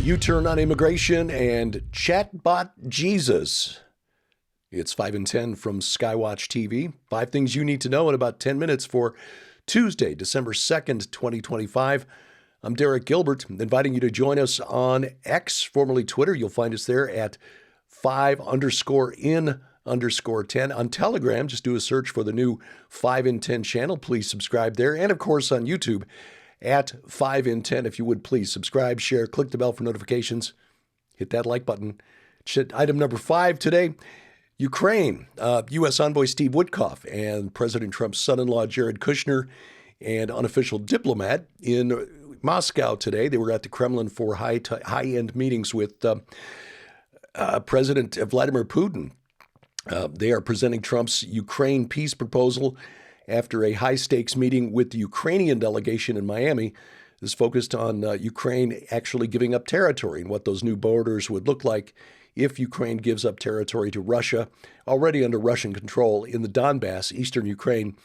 U-turn on immigration and Chatbot Jesus. It's 5 and 10 from Skywatch TV. 5 things you need to know in about 10 minutes for Tuesday, December 2nd, 2025. I'm Derek Gilbert, inviting you to join us on X, formerly Twitter. You'll find us there at 5_in_10. On Telegram, just do a search for the new 5 in 10 channel. Please subscribe there. And of course on YouTube at 5 in 10. If you would please subscribe, share, click the bell for notifications, hit that like button. Item number 5 today, Ukraine. U.S. Envoy Steve Witkoff and President Trump's son-in-law Jared Kushner, and unofficial diplomat in Moscow today. They were at the Kremlin for high-end meetings with President Vladimir Putin. They are presenting Trump's Ukraine peace proposal after a high-stakes meeting with the Ukrainian delegation in Miami. This focused on Ukraine actually giving up territory and what those new borders would look like if Ukraine gives up territory to Russia, already under Russian control in the Donbass, eastern Ukraine.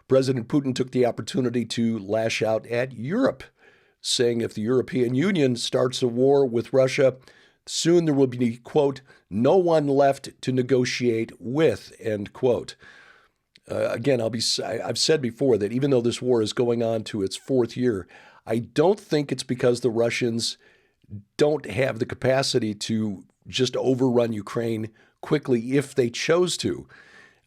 President Putin took the opportunity to lash out at Europe, saying if the European Union starts a war with Russia, soon there will be, quote, no one left to negotiate with, end quote. Again, I've said before that even though this war is going on to its 4th year, I don't think it's because the Russians don't have the capacity to just overrun Ukraine quickly if they chose to.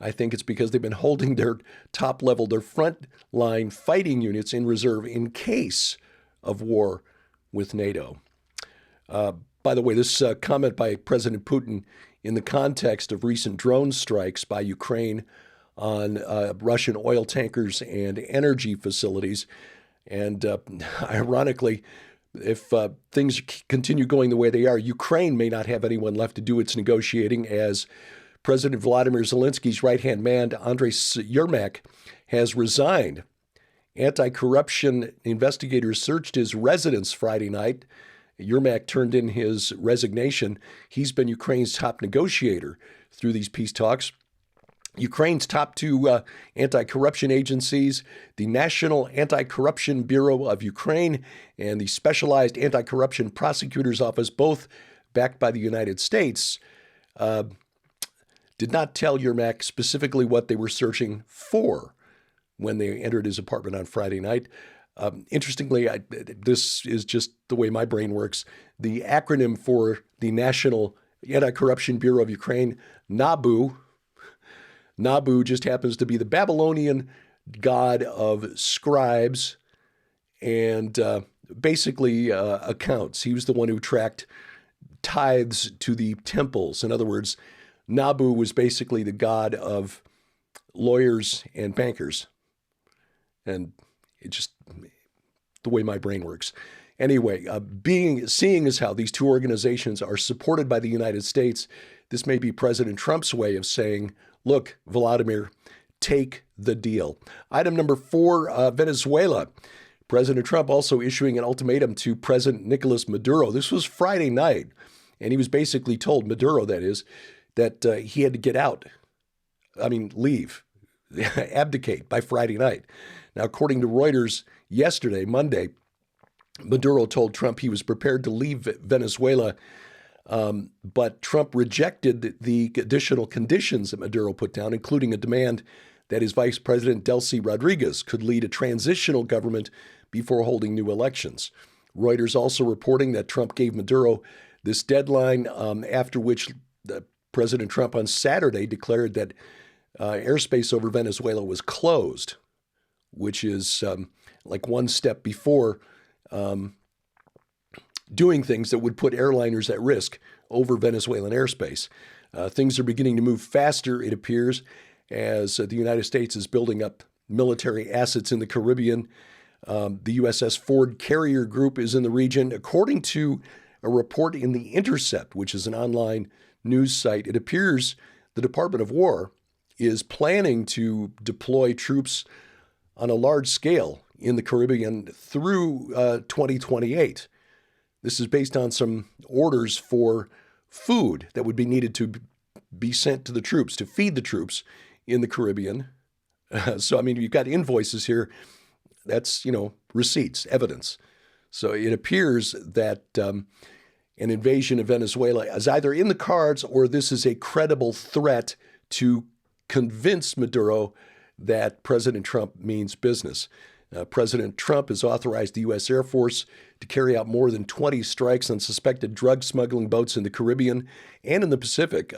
I think it's because they've been holding their top level, their front line fighting units in reserve in case of war with NATO. By the way, this comment by President Putin in the context of recent drone strikes by Ukraine on Russian oil tankers and energy facilities. And ironically, if things continue going the way they are, Ukraine may not have anyone left to do its negotiating, as President Vladimir Zelensky's right-hand man, Andrei Yermak, has resigned. Anti-corruption investigators searched his residence Friday night. Yermak turned in his resignation. He's been Ukraine's top negotiator through these peace talks. Ukraine's top 2 anti-corruption agencies, the National Anti-Corruption Bureau of Ukraine and the Specialized Anti-Corruption Prosecutor's Office, both backed by the United States, did not tell Yermak specifically what they were searching for when they entered his apartment on Friday night. Interestingly, this is just the way my brain works. The acronym for the National Anti-Corruption Bureau of Ukraine, NABU, just happens to be the Babylonian god of scribes and basically accounts. He was the one who tracked tithes to the temples. In other words, Nabu was basically the god of lawyers and bankers. And it just, the way my brain works. Anyway, seeing as how these 2 organizations are supported by the United States, this may be President Trump's way of saying, look, Vladimir, take the deal. Item number 4, Venezuela. President Trump also issuing an ultimatum to President Nicolas Maduro. This was Friday night, and he was basically told, Maduro that is, that he had to get out. Leave, abdicate by Friday night. Now, according to Reuters yesterday, Monday, Maduro told Trump he was prepared to leave Venezuela, but Trump rejected the additional conditions that Maduro put down, including a demand that his Vice President Delcy Rodriguez could lead a transitional government before holding new elections. Reuters also reporting that Trump gave Maduro this deadline, after which President Trump on Saturday declared that airspace over Venezuela was closed, which is like one step before doing things that would put airliners at risk over Venezuelan airspace. Things are beginning to move faster, it appears, as the United States is building up military assets in the Caribbean. The USS Ford Carrier Group is in the region. According to a report in The Intercept, which is an online news site, it appears the Department of War is planning to deploy troops on a large scale in the Caribbean through 2028. This is based on some orders for food that would be needed to be sent to the troops, to feed the troops in the Caribbean. So, you've got invoices here. That's, receipts, evidence. So it appears that an invasion of Venezuela is either in the cards or this is a credible threat to convince Maduro that President Trump means business. President Trump has authorized the U.S. Air Force to carry out more than 20 strikes on suspected drug smuggling boats in the Caribbean and in the Pacific.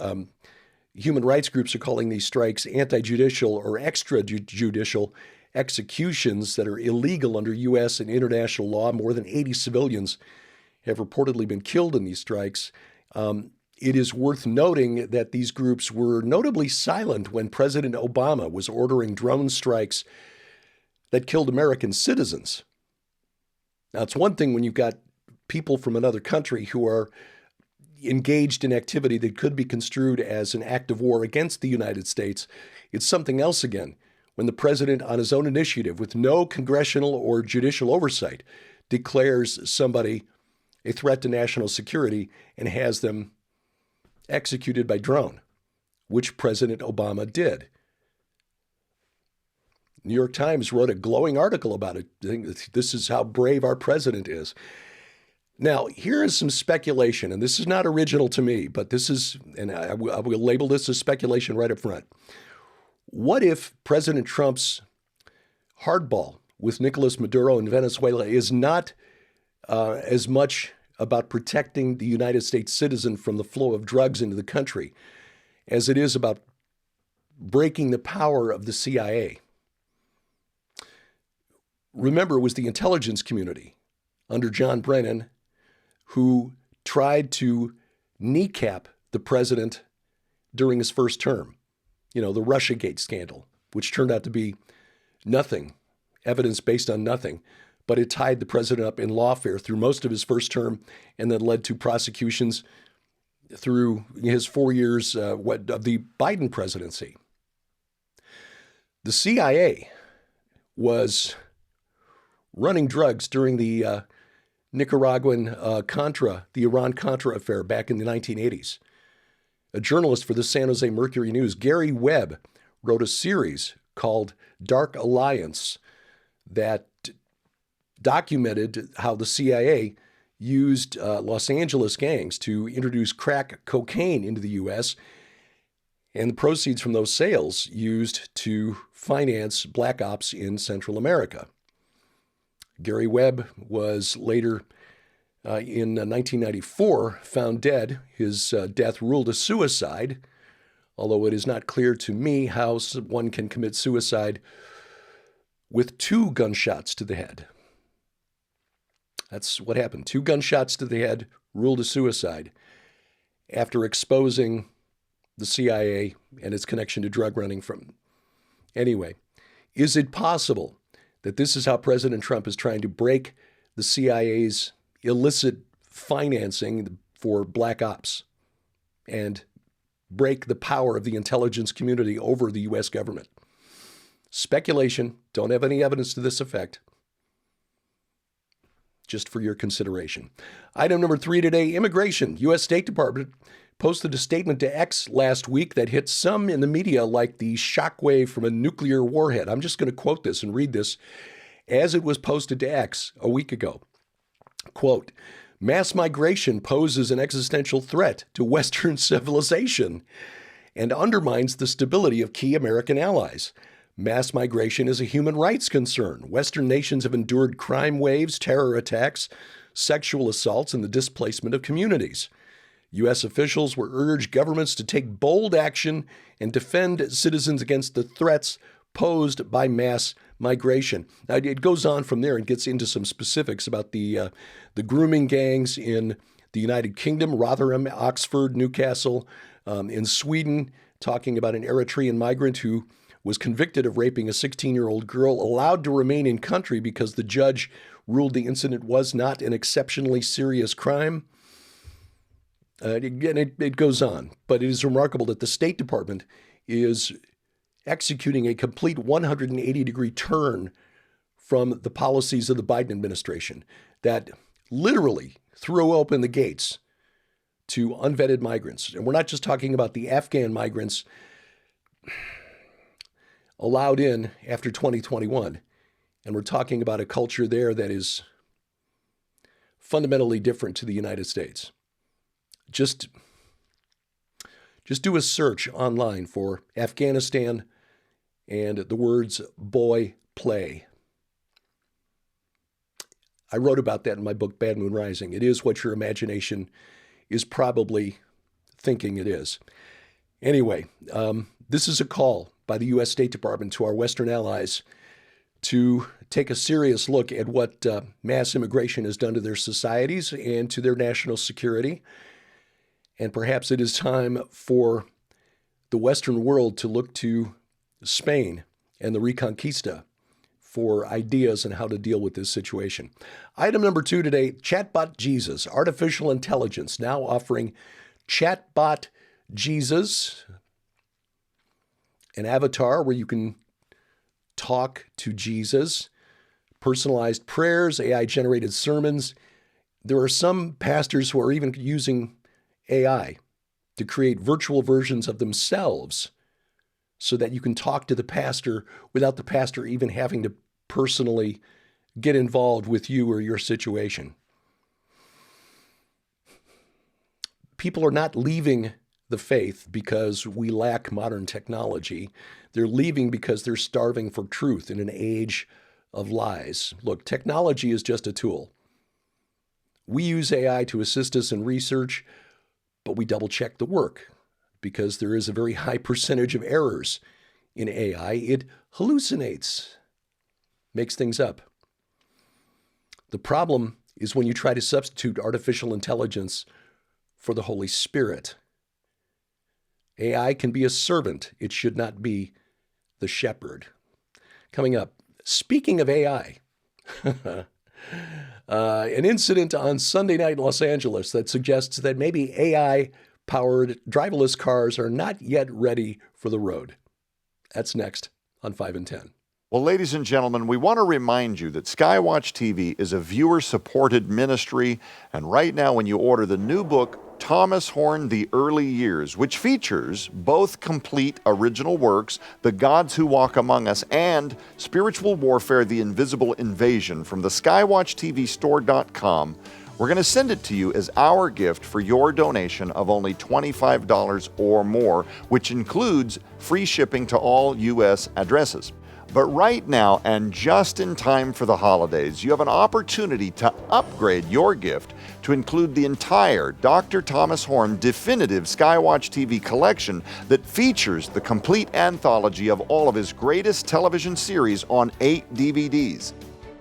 Human rights groups are calling these strikes anti-judicial or extrajudicial executions that are illegal under U.S. and international law. More than 80 civilians have reportedly been killed in these strikes. It is worth noting that these groups were notably silent when President Obama was ordering drone strikes that killed American citizens. Now, it's one thing when you've got people from another country who are engaged in activity that could be construed as an act of war against the United States. It's something else again when the president, on his own initiative, with no congressional or judicial oversight, declares somebody a threat to national security and has them executed by drone, which President Obama did. New York Times wrote a glowing article about it. I think this is how brave our president is. Now, here is some speculation, and this is not original to me, but this is, and I will label this as speculation right up front. What if President Trump's hardball with Nicolas Maduro in Venezuela is not as much about protecting the United States citizen from the flow of drugs into the country as it is about breaking the power of the CIA? Remember, it was the intelligence community under John Brennan who tried to kneecap the president during his first term. You know, the Russiagate scandal, which turned out to be nothing, evidence based on nothing, but it tied the president up in lawfare through most of his first term and then led to prosecutions through his 4 years of the Biden presidency. The CIA was running drugs during the Nicaraguan the Iran-Contra affair back in the 1980s. A journalist for the San Jose Mercury News, Gary Webb, wrote a series called Dark Alliance that documented how the CIA used Los Angeles gangs to introduce crack cocaine into the U.S., and the proceeds from those sales used to finance black ops in Central America. Gary Webb was later, in 1994, found dead. His death ruled a suicide, although it is not clear to me how one can commit suicide with 2 gunshots to the head. That's what happened. 2 gunshots to the head, ruled a suicide after exposing the CIA and its connection to drug running from. Anyway, is it possible that this is how President Trump is trying to break the CIA's illicit financing for black ops and break the power of the intelligence community over the U.S. government? Speculation, don't have any evidence to this effect. Just for your consideration. Item number 3 today, immigration. U.S. State Department posted a statement to X last week that hit some in the media like the shockwave from a nuclear warhead. I'm just going to quote this and read this as it was posted to X a week ago. Quote, mass migration poses an existential threat to Western civilization and undermines the stability of key American allies. Mass migration is a human rights concern. Western nations have endured crime waves, terror attacks, sexual assaults, and the displacement of communities. U.S. officials were urged governments to take bold action and defend citizens against the threats posed by mass migration. Now, it goes on from there and gets into some specifics about the grooming gangs in the United Kingdom, Rotherham, Oxford, Newcastle, in Sweden, talking about an Eritrean migrant who was convicted of raping a 16-year-old girl, allowed to remain in country because the judge ruled the incident was not an exceptionally serious crime. Again, it goes on, but it is remarkable that the State Department is executing a complete 180-degree turn from the policies of the Biden administration that literally threw open the gates to unvetted migrants. And we're not just talking about the Afghan migrants allowed in after 2021. And we're talking about a culture there that is fundamentally different to the United States. Just do a search online for Afghanistan and the words boy play. I wrote about that in my book, Bad Moon Rising. It is what your imagination is probably thinking it is. Anyway, this is a call by the U.S. State Department to our Western allies to take a serious look at what mass immigration has done to their societies and to their national security. And perhaps it is time for the Western world to look to Spain and the Reconquista for ideas on how to deal with this situation. Item number 2 today, Chatbot Jesus, artificial intelligence, now offering Chatbot Jesus, an avatar where you can talk to Jesus, personalized prayers, AI-generated sermons. There are some pastors who are even using AI to create virtual versions of themselves so that you can talk to the pastor without the pastor even having to personally get involved with you or your situation. People are not leaving the faith because we lack modern technology. They're leaving because they're starving for truth in an age of lies. Look, technology is just a tool. We use AI to assist us in research, but we double check the work because there is a very high percentage of errors in AI. It hallucinates, makes things up. The problem is when you try to substitute artificial intelligence for the Holy Spirit. AI can be a servant. It should not be the shepherd. Coming up, speaking of AI, an incident on Sunday night in Los Angeles that suggests that maybe AI-powered driverless cars are not yet ready for the road. That's next on 5 and 10. Well, ladies and gentlemen, we want to remind you that Skywatch TV is a viewer-supported ministry, and right now when you order the new book, Thomas Horn, The Early Years, which features both complete original works, The Gods Who Walk Among Us, and Spiritual Warfare, The Invisible Invasion from the SkywatchTVStore.com, we're going to send it to you as our gift for your donation of only $25 or more, which includes free shipping to all U.S. addresses. But right now, and just in time for the holidays, you have an opportunity to upgrade your gift to include the entire Dr. Thomas Horn Definitive Skywatch TV collection that features the complete anthology of all of his greatest television series on 8 DVDs.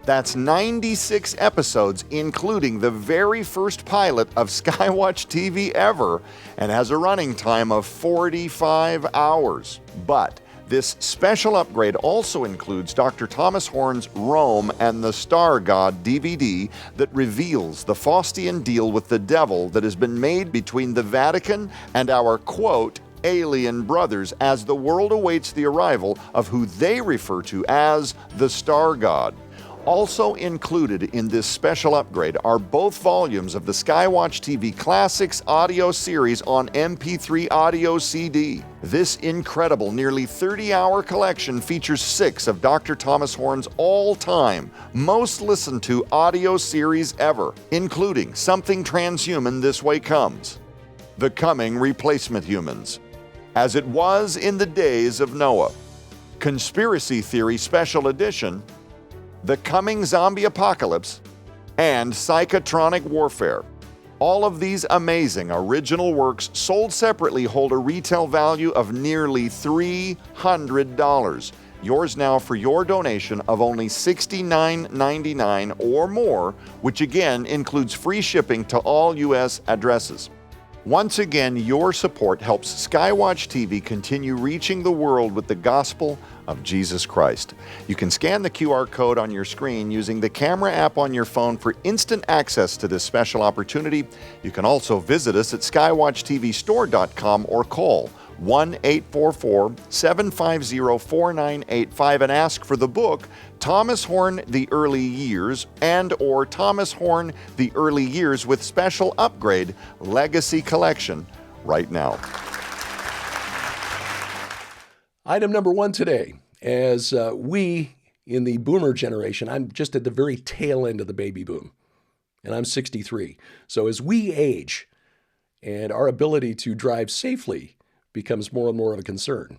That's 96 episodes, including the very first pilot of Skywatch TV ever, and has a running time of 45 hours. But this special upgrade also includes Dr. Thomas Horn's Rome and the Star God DVD that reveals the Faustian deal with the devil that has been made between the Vatican and our, quote, alien brothers as the world awaits the arrival of who they refer to as the Star God. Also included in this special upgrade are both volumes of the Skywatch TV Classics audio series on MP3 audio CD. This incredible, nearly 30-hour collection features 6 of Dr. Thomas Horn's all-time, most listened to audio series ever, including Something Transhuman This Way Comes, The Coming Replacement Humans, As It Was in the Days of Noah, Conspiracy Theory Special Edition, The Coming Zombie Apocalypse, and Psychotronic Warfare. All of these amazing original works sold separately hold a retail value of nearly $300. Yours now for your donation of only $69.99 or more, which again includes free shipping to all U.S. addresses. Once again, your support helps Skywatch TV continue reaching the world with the gospel of Jesus Christ. You can scan the QR code on your screen using the camera app on your phone for instant access to this special opportunity. You can also visit us at skywatchtvstore.com or call 1-844-750-4985 and ask for the book Thomas Horn, The Early Years, and or Thomas Horn, The Early Years with Special Upgrade Legacy Collection right now. Item number 1 today, as we in the boomer generation, I'm just at the very tail end of the baby boom, and I'm 63. So as we age, and our ability to drive safely becomes more and more of a concern.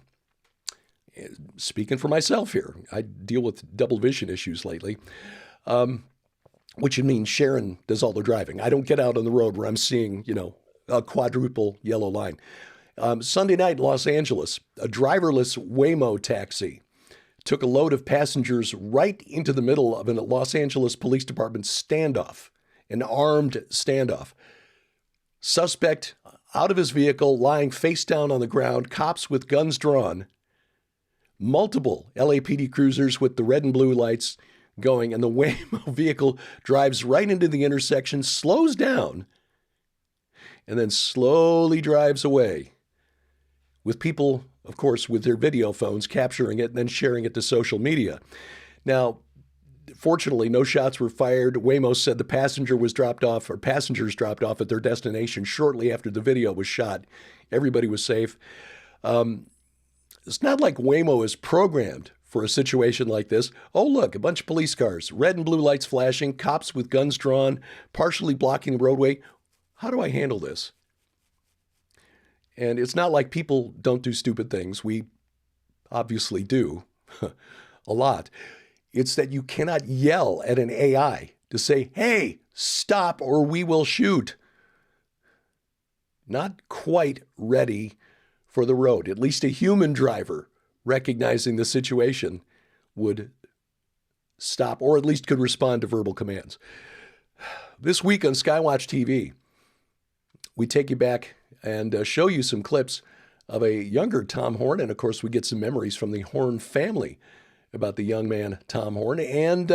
Speaking for myself here, I deal with double vision issues lately, which means Sharon does all the driving. I don't get out on the road where I'm seeing, a quadruple yellow line. Sunday night in Los Angeles, a driverless Waymo taxi took a load of passengers right into the middle of a Los Angeles Police Department standoff, an armed standoff. Suspect out of his vehicle, lying face down on the ground, cops with guns drawn, multiple LAPD cruisers with the red and blue lights going, and the Waymo vehicle drives right into the intersection, slows down, and then slowly drives away, with people, of course, with their video phones capturing it and then sharing it to social media. Now, fortunately, no shots were fired. Waymo said the passengers dropped off at their destination shortly after the video was shot. Everybody was safe. It's not like Waymo is programmed for a situation like this. Oh, look, a bunch of police cars, red and blue lights flashing, cops with guns drawn, partially blocking the roadway. How do I handle this? And it's not like people don't do stupid things. We obviously do a lot. It's that you cannot yell at an AI to say, hey, stop or we will shoot. Not quite ready for the road. At least a human driver, recognizing the situation, would stop or at least could respond to verbal commands. This week on Skywatch TV, we take you back and show you some clips of a younger Tom Horn. And of course, we get some memories from the Horn family about the young man, Tom Horn. And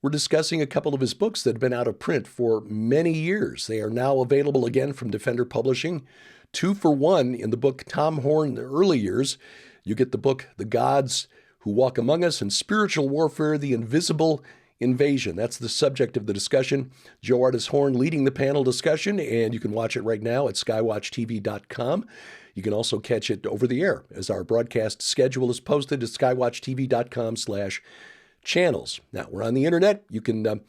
we're discussing a couple of his books that have been out of print for many years. They are now available again from Defender Publishing. 2 for 1 in the book Tom Horn, The Early Years. You get the book The Gods Who Walk Among Us and Spiritual Warfare, The Invisible Invasion. That's the subject of the discussion. Joe Artis Horn leading the panel discussion, and you can watch it right now at skywatchtv.com. You can also catch it over the air as our broadcast schedule is posted at skywatchtv.com/channels. Now, we're on the internet. You can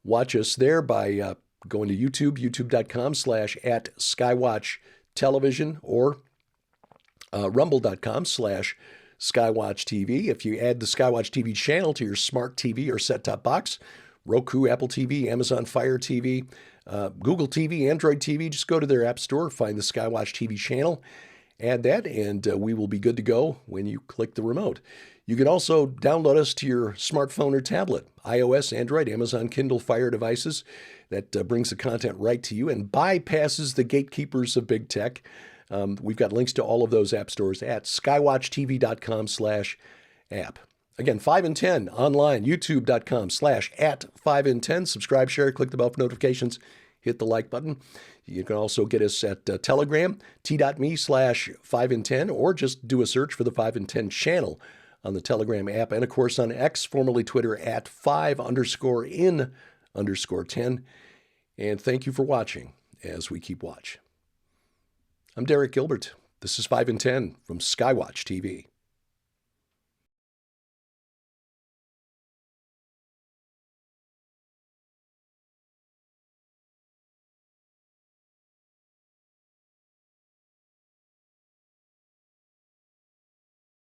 watch us there by going to YouTube, youtube.com/@skywatchtelevision or rumble.com/skywatchtv. If you add the Skywatch TV channel to your smart TV or set-top box, Roku, Apple TV, Amazon Fire TV, Google TV, Android TV, just go to their app store, find the Skywatch TV channel, add that, and we will be good to go when you click the remote. You can also download us to your smartphone or tablet, iOS, Android, Amazon Kindle Fire devices. That brings the content right to you and bypasses the gatekeepers of big tech. We've got links to all of those app stores at skywatchtv.com/app. Again, 5 and 10 online, youtube.com/@5and10. Subscribe, share, click the bell for notifications, hit the like button. You can also get us at Telegram, t.me/5and10, or just do a search for the 5 and 10 channel on the Telegram app. And of course on X, formerly Twitter, at 5_in_10. And thank you for watching as we keep watch. I'm Derek Gilbert. This is 5 and 10 from Skywatch TV.